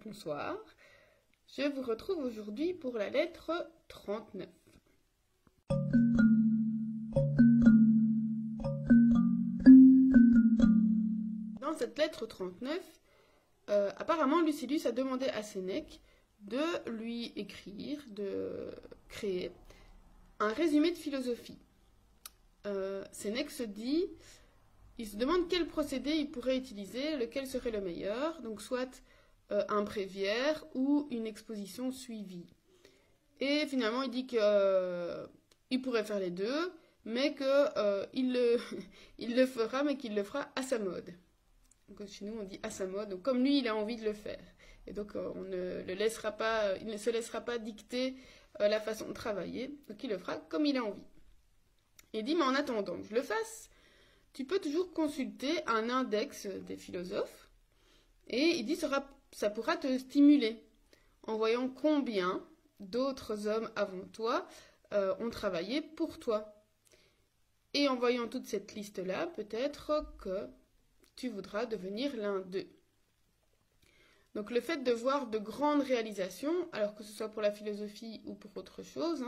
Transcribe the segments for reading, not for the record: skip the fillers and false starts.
bonsoir. Je vous retrouve aujourd'hui pour la lettre 39. Dans cette lettre 39, apparemment Lucilius a demandé à Sénèque de lui écrire, de créer un résumé de philosophie. Sénèque il se demande quel procédé il pourrait utiliser, lequel serait le meilleur, donc soit un bréviaire ou une exposition suivie. Et finalement, il dit qu'il pourrait faire les deux, mais qu'il le fera, mais qu'il le fera à sa mode. Donc, chez nous, on dit à sa mode, donc comme lui, il a envie de le faire. Et donc, il ne se laissera pas dicter la façon de travailler, donc il le fera comme il a envie. Il dit, mais en attendant que je le fasse, tu peux toujours consulter un index des philosophes, et il dit, ça pourra te stimuler, en voyant combien d'autres hommes avant toi ont travaillé pour toi. Et en voyant toute cette liste-là, peut-être que tu voudras devenir l'un d'eux. Donc le fait de voir de grandes réalisations, alors que ce soit pour la philosophie ou pour autre chose,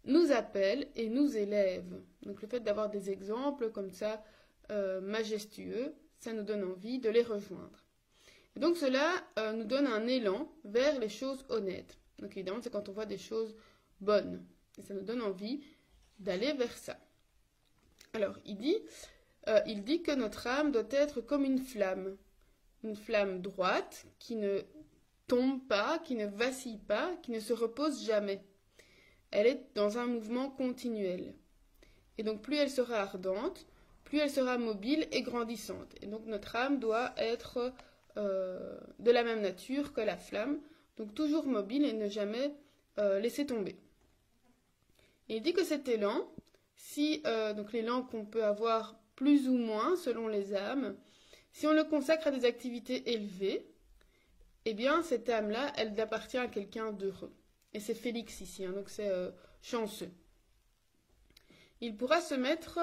nous appelle et nous élève. Donc le fait d'avoir des exemples comme ça, majestueux, ça nous donne envie de les rejoindre. Et donc cela nous donne un élan vers les choses honnêtes. Donc évidemment, c'est quand on voit des choses bonnes. Et ça nous donne envie d'aller vers ça. Alors, il dit que notre âme doit être comme une flamme droite, qui ne tombe pas, qui ne vacille pas, qui ne se repose jamais. Elle est dans un mouvement continuel. Et donc, plus elle sera ardente, plus elle sera mobile et grandissante. Et donc, notre âme doit être de la même nature que la flamme, donc toujours mobile et ne jamais laisser tomber. Et il dit que cet élan, donc l'élan qu'on peut avoir plus ou moins selon les âmes, si on le consacre à des activités élevées, eh bien cette âme-là, elle appartient à quelqu'un d'heureux. Et c'est Félix ici, donc c'est chanceux. Il pourra se mettre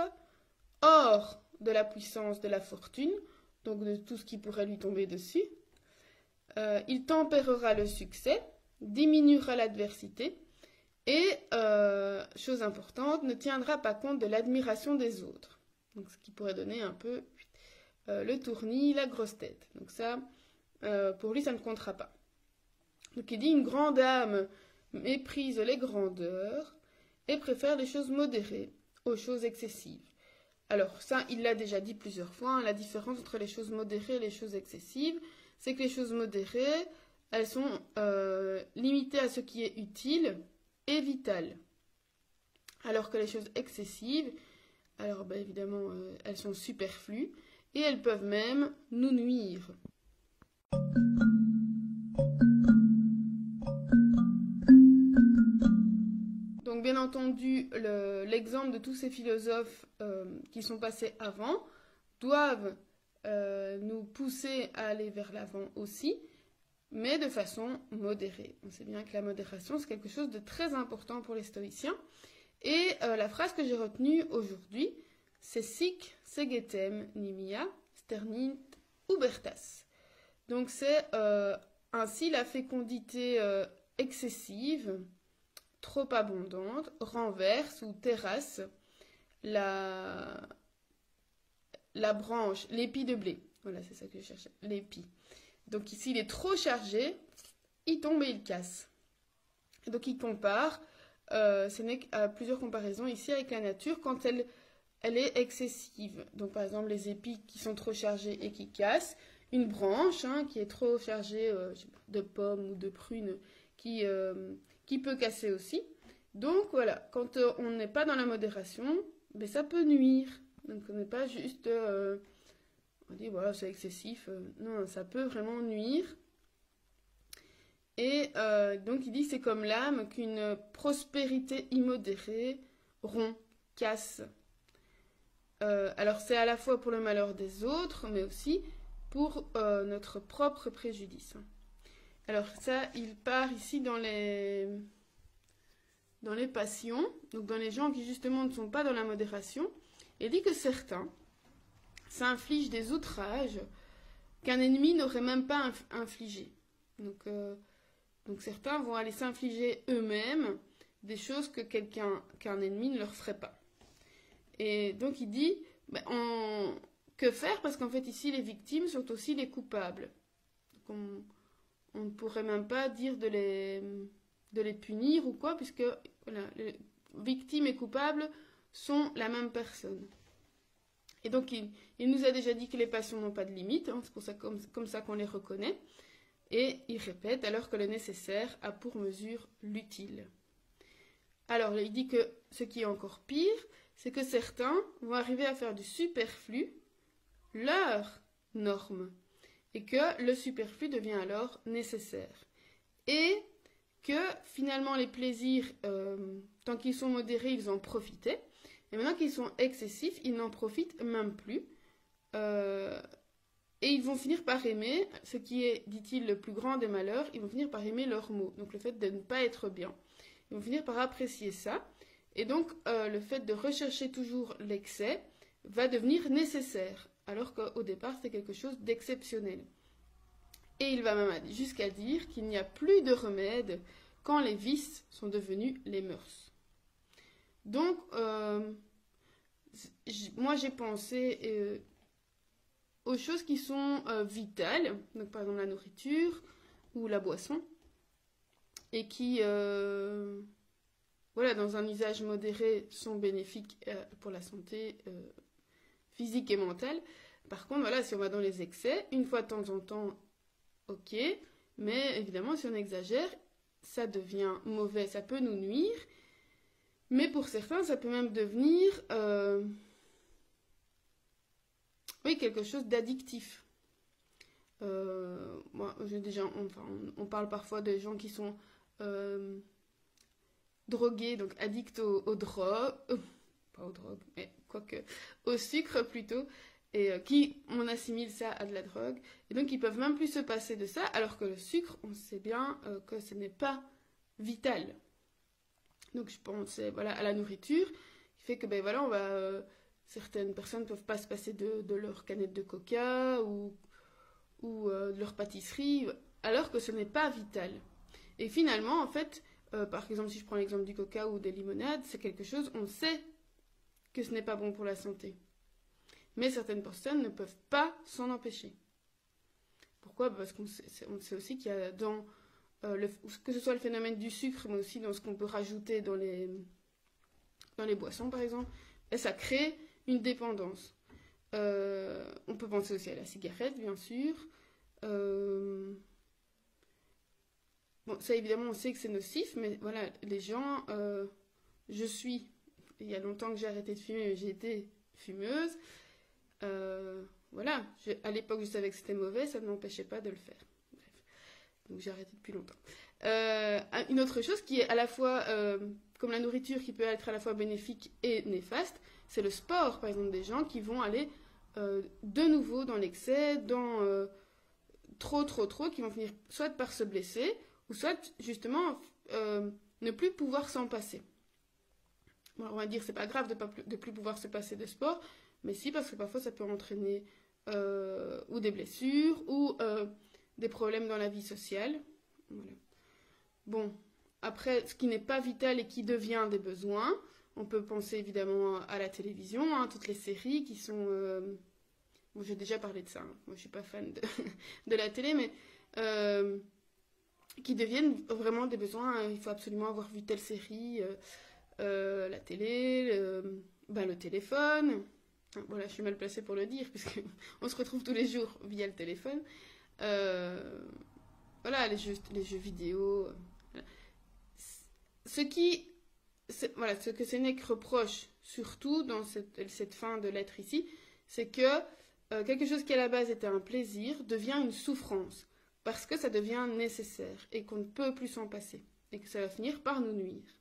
hors de la puissance de la fortune, donc de tout ce qui pourrait lui tomber dessus. Il tempérera le succès, diminuera l'adversité et, chose importante, ne tiendra pas compte de l'admiration des autres. Donc, ce qui pourrait donner un peu le tournis, la grosse tête. Donc ça, pour lui, ça ne comptera pas. Donc il dit, une grande âme méprise les grandeurs et préfère les choses modérées aux choses excessives. Alors ça, il l'a déjà dit plusieurs fois, la différence entre les choses modérées et les choses excessives, c'est que les choses modérées, elles sont limitées à ce qui est utile et vital. Alors que les choses excessives, alors évidemment, elles sont superflues et elles peuvent même nous nuire. Donc bien entendu, l'exemple de tous ces philosophes qui sont passés avant doivent nous pousser à aller vers l'avant aussi, mais de façon modérée. On sait bien que la modération, c'est quelque chose de très important pour les stoïciens. Et la phrase que j'ai retenue aujourd'hui, c'est sic segetem nimia sternint ubertas. Donc c'est ainsi la fécondité excessive, trop abondante, renverse ou terrasse la branche, l'épi de blé. Voilà, c'est ça que je cherchais, l'épi. Donc ici, il est trop chargé, il tombe et il casse. Et donc il compare, Sénèque a plusieurs comparaisons ici avec la nature quand elle est excessive. Donc par exemple, les épis qui sont trop chargés et qui cassent, une branche qui est trop chargée de pommes ou de prunes qui peut casser aussi. Donc voilà, quand on n'est pas dans la modération, ça peut nuire. Donc on n'est pas juste, on dit voilà c'est excessif, non, ça peut vraiment nuire. Et donc il dit c'est comme l'âme qu'une prospérité immodérée rompt, casse. Alors c'est à la fois pour le malheur des autres, mais aussi pour notre propre préjudice. Alors ça, il part ici dans les passions, donc dans les gens qui justement ne sont pas dans la modération, et dit que certains s'infligent des outrages qu'un ennemi n'aurait même pas infligé. Donc certains vont aller s'infliger eux-mêmes des choses qu'un ennemi ne leur ferait pas. Et donc il dit, que faire? Parce qu'en fait ici les victimes sont aussi les coupables. Donc on ne pourrait même pas dire de les punir ou quoi, puisque voilà, les victimes et coupables sont la même personne. Et donc il nous a déjà dit que les passions n'ont pas de limite, hein, c'est pour ça comme ça qu'on les reconnaît. Et il répète, alors que le nécessaire a pour mesure l'utile. Alors il dit que ce qui est encore pire, c'est que certains vont arriver à faire du superflu leur norme, et que le superflu devient alors nécessaire. Et que finalement les plaisirs, tant qu'ils sont modérés, ils en profitaient, et maintenant qu'ils sont excessifs, ils n'en profitent même plus. Et ils vont finir par aimer, ce qui est, dit-il, le plus grand des malheurs, ils vont finir par aimer leurs maux, donc le fait de ne pas être bien. Ils vont finir par apprécier ça, et donc le fait de rechercher toujours l'excès va devenir nécessaire, alors qu'au départ c'était quelque chose d'exceptionnel. Et il va même jusqu'à dire qu'il n'y a plus de remède quand les vices sont devenus les mœurs. Donc, moi j'ai pensé aux choses qui sont vitales, donc par exemple la nourriture ou la boisson, et qui, voilà, dans un usage modéré, sont bénéfiques pour la santé physique et mentale. Par contre, voilà, si on va dans les excès, une fois de temps en temps, ok, mais évidemment, si on exagère, ça devient mauvais, ça peut nous nuire, mais pour certains, ça peut même devenir, oui, quelque chose d'addictif. Moi, j'ai déjà, on parle parfois de gens qui sont drogués, donc addicts aux drogues, pas aux drogues, mais quoique, au sucre plutôt, et on assimile ça à de la drogue, et donc ils peuvent même plus se passer de ça, alors que le sucre, on sait bien que ce n'est pas vital. Donc je pense voilà, à la nourriture, qui fait que voilà, certaines personnes ne peuvent pas se passer de leur canette de coca ou de leur pâtisserie, alors que ce n'est pas vital. Et finalement, en fait, par exemple, si je prends l'exemple du coca ou des limonades, c'est quelque chose, on sait que ce n'est pas bon pour la santé. Mais certaines personnes ne peuvent pas s'en empêcher. Pourquoi? Parce qu'on sait aussi qu'il y a dans, que ce soit le phénomène du sucre, mais aussi dans ce qu'on peut rajouter dans les boissons, par exemple, et ça crée une dépendance. On peut penser aussi à la cigarette, bien sûr. Bon, ça évidemment, on sait que c'est nocif, mais voilà, les gens, il y a longtemps que j'ai arrêté de fumer, mais j'ai été fumeuse. Voilà, à l'époque, je savais que c'était mauvais, ça ne m'empêchait pas de le faire. Bref, donc j'ai arrêté depuis longtemps. Une autre chose qui est à la fois, comme la nourriture, qui peut être à la fois bénéfique et néfaste, c'est le sport, par exemple, des gens qui vont aller de nouveau dans l'excès, dans trop, qui vont finir soit par se blesser, ou soit justement ne plus pouvoir s'en passer. Bon, on va dire c'est pas grave de plus pouvoir se passer de sport, mais si, parce que parfois ça peut entraîner ou des blessures ou des problèmes dans la vie sociale. Voilà. Bon, après, ce qui n'est pas vital et qui devient des besoins, on peut penser évidemment à la télévision, hein, toutes les séries qui sont... bon, j'ai déjà parlé de ça, hein. Moi je suis pas fan de la télé, mais qui deviennent vraiment des besoins. Il faut absolument avoir vu telle série, la télé, le téléphone. Voilà, je suis mal placée pour le dire, puisqu'on se retrouve tous les jours via le téléphone. Voilà, les jeux vidéo. Ce que Sénèque reproche surtout dans cette fin de lettre ici, c'est que quelque chose qui à la base était un plaisir devient une souffrance, parce que ça devient nécessaire et qu'on ne peut plus s'en passer, et que ça va finir par nous nuire.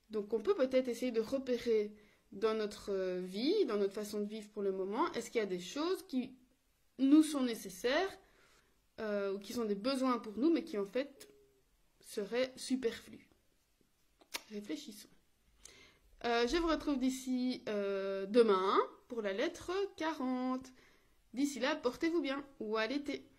Donc on peut peut-être essayer de repérer dans notre vie, dans notre façon de vivre pour le moment, est-ce qu'il y a des choses qui nous sont nécessaires ou qui sont des besoins pour nous, mais qui en fait seraient superflus. Réfléchissons. Je vous retrouve d'ici demain pour la lettre 40. D'ici là, portez-vous bien ou à l'été.